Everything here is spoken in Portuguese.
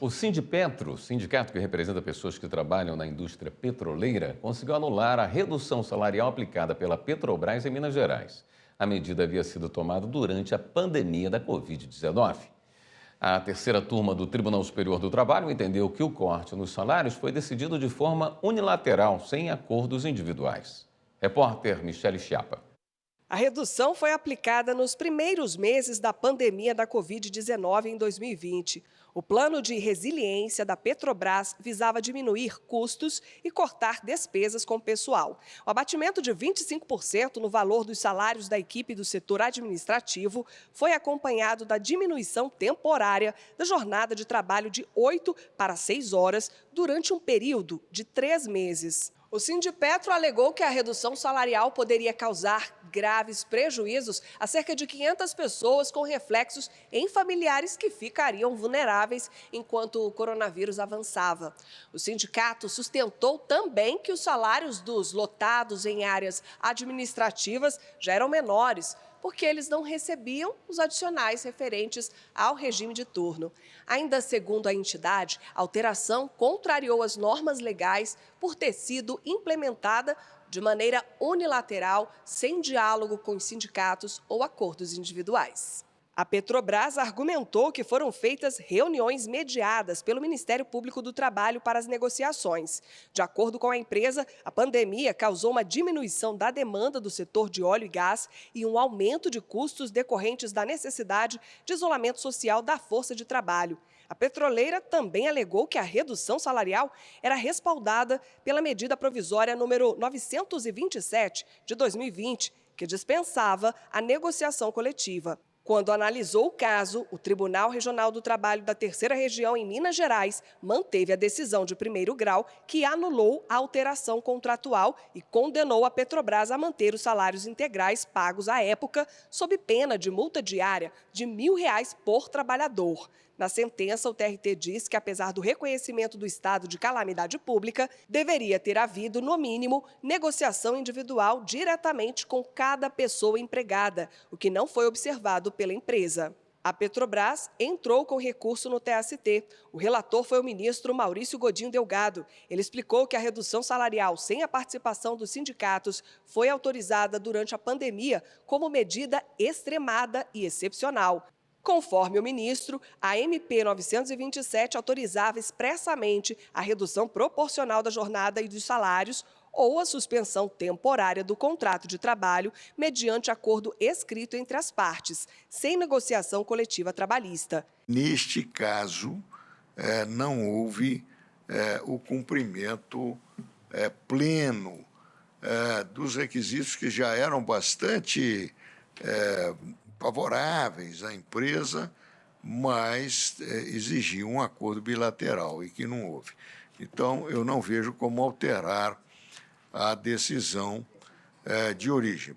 O Sindipetro, sindicato que representa pessoas que trabalham na indústria petroleira, conseguiu anular a redução salarial aplicada pela Petrobras em Minas Gerais. A medida havia sido tomada durante a pandemia da Covid-19. A terceira turma do Tribunal Superior do Trabalho entendeu que o corte nos salários foi decidido de forma unilateral, sem acordos individuais. Repórter Michele Chiapa. A redução foi aplicada nos primeiros meses da pandemia da Covid-19 em 2020. O plano de resiliência da Petrobras visava diminuir custos e cortar despesas com o pessoal. O abatimento de 25% no valor dos salários da equipe do setor administrativo foi acompanhado da diminuição temporária da jornada de trabalho de 8 para 6 horas durante um período de 3 meses. O Sindipetro alegou que a redução salarial poderia causar graves prejuízos a cerca de 500 pessoas com reflexos em familiares que ficariam vulneráveis enquanto o coronavírus avançava. O sindicato sustentou também que os salários dos lotados em áreas administrativas já eram menores, porque eles não recebiam os adicionais referentes ao regime de turno. Ainda segundo a entidade, a alteração contrariou as normas legais por ter sido implementada de maneira unilateral, sem diálogo com os sindicatos ou acordos individuais. A Petrobras argumentou que foram feitas reuniões mediadas pelo Ministério Público do Trabalho para as negociações. De acordo com a empresa, a pandemia causou uma diminuição da demanda do setor de óleo e gás e um aumento de custos decorrentes da necessidade de isolamento social da força de trabalho. A petroleira também alegou que a redução salarial era respaldada pela medida provisória número 927 de 2020, que dispensava a negociação coletiva. Quando analisou o caso, o Tribunal Regional do Trabalho da Terceira Região em Minas Gerais manteve a decisão de primeiro grau que anulou a alteração contratual e condenou a Petrobras a manter os salários integrais pagos à época, sob pena de multa diária de R$ 1.000 por trabalhador. Na sentença, o TRT diz que, apesar do reconhecimento do estado de calamidade pública, deveria ter havido, no mínimo, negociação individual diretamente com cada pessoa empregada, o que não foi observado pela empresa. A Petrobras entrou com recurso no TST. O relator foi o ministro Maurício Godinho Delgado. Ele explicou que a redução salarial sem a participação dos sindicatos foi autorizada durante a pandemia como medida extremada e excepcional. Conforme o ministro, a MP 927 autorizava expressamente a redução proporcional da jornada e dos salários ou a suspensão temporária do contrato de trabalho mediante acordo escrito entre as partes, sem negociação coletiva trabalhista. Neste caso, não houve o cumprimento pleno dos requisitos que já eram bastante favoráveis à empresa, mas exigiam um acordo bilateral e que não houve. Então, eu não vejo como alterar a decisão de origem.